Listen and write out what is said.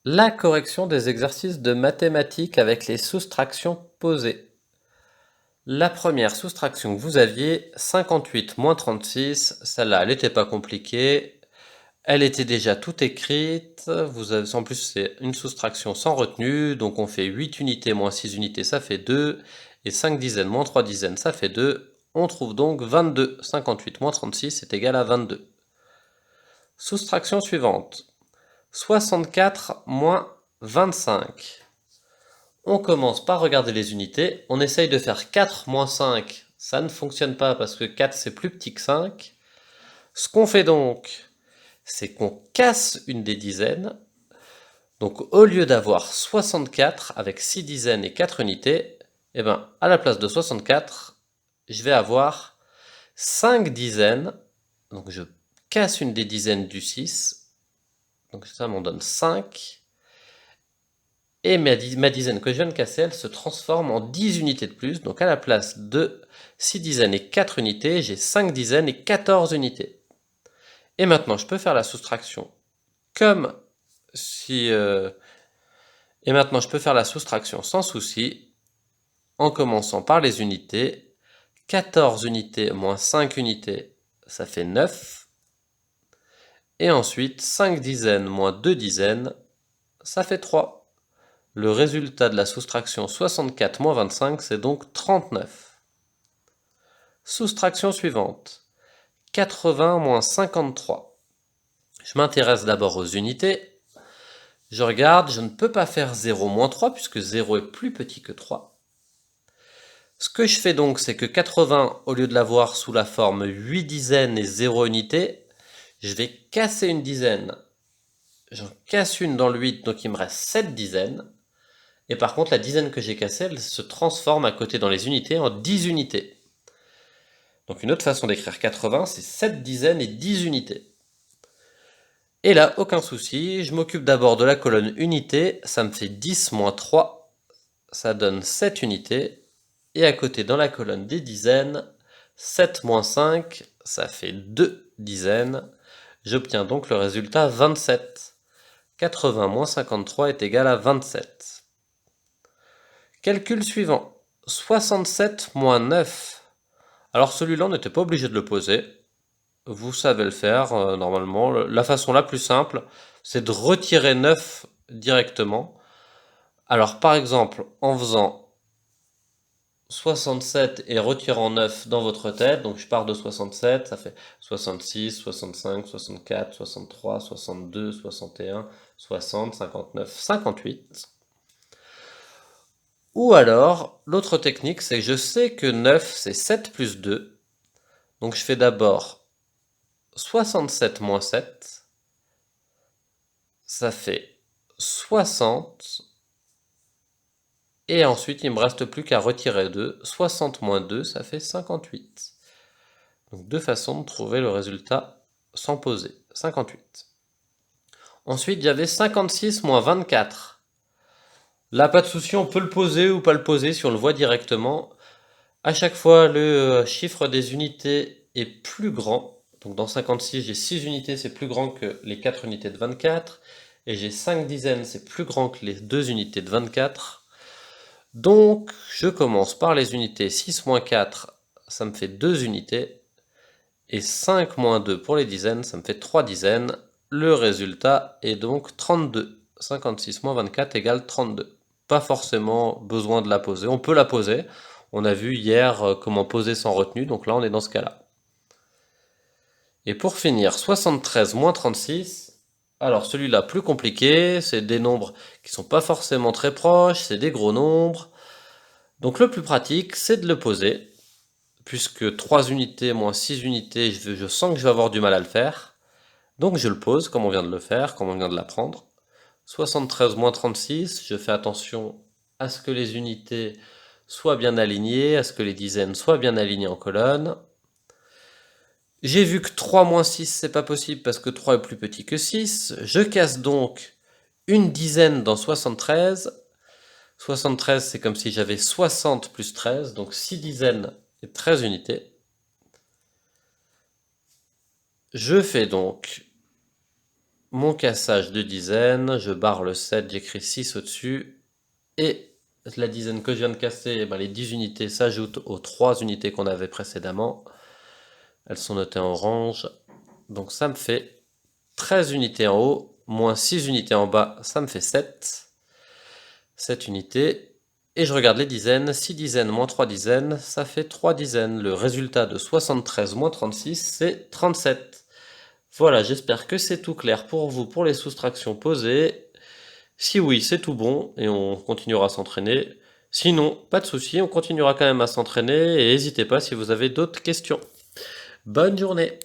La correction des exercices de mathématiques avec les soustractions posées. La première soustraction que vous aviez, 58 moins 36, celle-là, elle n'était pas compliquée. Elle était déjà toute écrite. En plus, c'est une soustraction sans retenue. Donc on fait 8 unités moins 6 unités, ça fait 2. Et 5 dizaines moins 3 dizaines, ça fait 2. On trouve donc 22. 58 moins 36 est égal à 22. Soustraction suivante. 64 moins 25. On commence par regarder les unités. On essaye de faire 4 moins 5. Ça ne fonctionne pas parce que 4 c'est plus petit que 5. Ce qu'on fait donc, c'est qu'on casse une des dizaines. Donc au lieu d'avoir 64 avec 6 dizaines et 4 unités, eh ben, à la place de 64, je vais avoir 5 dizaines. Donc je casse une des dizaines du 6. Donc ça m'en donne 5. Et ma dizaine que je viens de casser, elle se transforme en 10 unités de plus. Donc à la place de 6 dizaines et 4 unités, j'ai 5 dizaines et 14 unités. Et maintenant, je peux faire la soustraction comme si... Et maintenant, je peux faire la soustraction sans souci, en commençant par les unités. 14 unités moins 5 unités, ça fait 9. Et ensuite, 5 dizaines moins 2 dizaines, ça fait 3. Le résultat de la soustraction 64 moins 25, c'est donc 39. Soustraction suivante. 80 moins 53. Je m'intéresse d'abord aux unités. Je regarde, je ne peux pas faire 0 moins 3 puisque 0 est plus petit que 3. Ce que je fais donc, c'est que 80, au lieu de l'avoir sous la forme 8 dizaines et 0 unités, je vais casser une dizaine. J'en casse une dans le 8, donc il me reste 7 dizaines. Et par contre, la dizaine que j'ai cassée, elle se transforme à côté dans les unités en 10 unités. Donc une autre façon d'écrire 80, c'est 7 dizaines et 10 unités. Et là, aucun souci, je m'occupe d'abord de la colonne unité, ça me fait 10 moins 3, ça donne 7 unités. Et à côté, dans la colonne des dizaines, 7 moins 5, ça fait 2 dizaines. J'obtiens donc le résultat 27. 80 moins 53 est égal à 27. Calcul suivant. 67 moins 9. Alors celui-là, on n'était pas obligé de le poser. Vous savez le faire normalement. La façon la plus simple, c'est de retirer 9 directement. Alors par exemple, en faisant 67 et retirant 9 dans votre tête, donc je pars de 67, ça fait 66, 65, 64, 63, 62, 61, 60, 59, 58. Ou alors, l'autre technique, c'est que je sais que 9, c'est 7 plus 2. Donc je fais d'abord 67 moins 7. Ça fait 60. Et ensuite, il me reste plus qu'à retirer 2. 60 moins 2, ça fait 58. Donc deux façons de trouver le résultat sans poser. 58. Ensuite, il y avait 56 moins 24. Là, pas de souci, on peut le poser ou pas le poser si on le voit directement. À chaque fois, le chiffre des unités est plus grand. Donc dans 56, j'ai 6 unités, c'est plus grand que les 4 unités de 24. Et j'ai 5 dizaines, c'est plus grand que les 2 unités de 24. Donc, je commence par les unités. 6 moins 4, ça me fait 2 unités. Et 5 moins 2 pour les dizaines, ça me fait 3 dizaines. Le résultat est donc 32. 56 moins 24 égale 32. Pas forcément besoin de la poser. On peut la poser. On a vu hier comment poser sans retenue, donc là on est dans ce cas-là. Et pour finir, 73 moins 36. Alors celui-là plus compliqué, c'est des nombres qui sont pas forcément très proches, c'est des gros nombres. Donc le plus pratique, c'est de le poser, puisque 3 unités moins 6 unités, je sens que je vais avoir du mal à le faire. Donc je le pose, comme on vient de le faire, comme on vient de l'apprendre. 73 moins 36, je fais attention à ce que les unités soient bien alignées, à ce que les dizaines soient bien alignées en colonne. J'ai vu que 3 moins 6, c'est pas possible parce que 3 est plus petit que 6. Je casse donc une dizaine dans 73. 73, c'est comme si j'avais 60 plus 13, donc 6 dizaines et 13 unités. Je fais donc mon cassage de dizaines, je barre le 7, j'écris 6 au-dessus, et la dizaine que je viens de casser, les 10 unités s'ajoutent aux 3 unités qu'on avait précédemment. Elles sont notées en orange, donc ça me fait 13 unités en haut, moins 6 unités en bas, ça me fait 7. 7 unités, et je regarde les dizaines, 6 dizaines moins 3 dizaines, ça fait 3 dizaines. Le résultat de 73 moins 36, c'est 37. Voilà, j'espère que c'est tout clair pour vous pour les soustractions posées. Si oui, c'est tout bon et on continuera à s'entraîner. Sinon, pas de souci, on continuera quand même à s'entraîner et n'hésitez pas si vous avez d'autres questions. Bonne journée!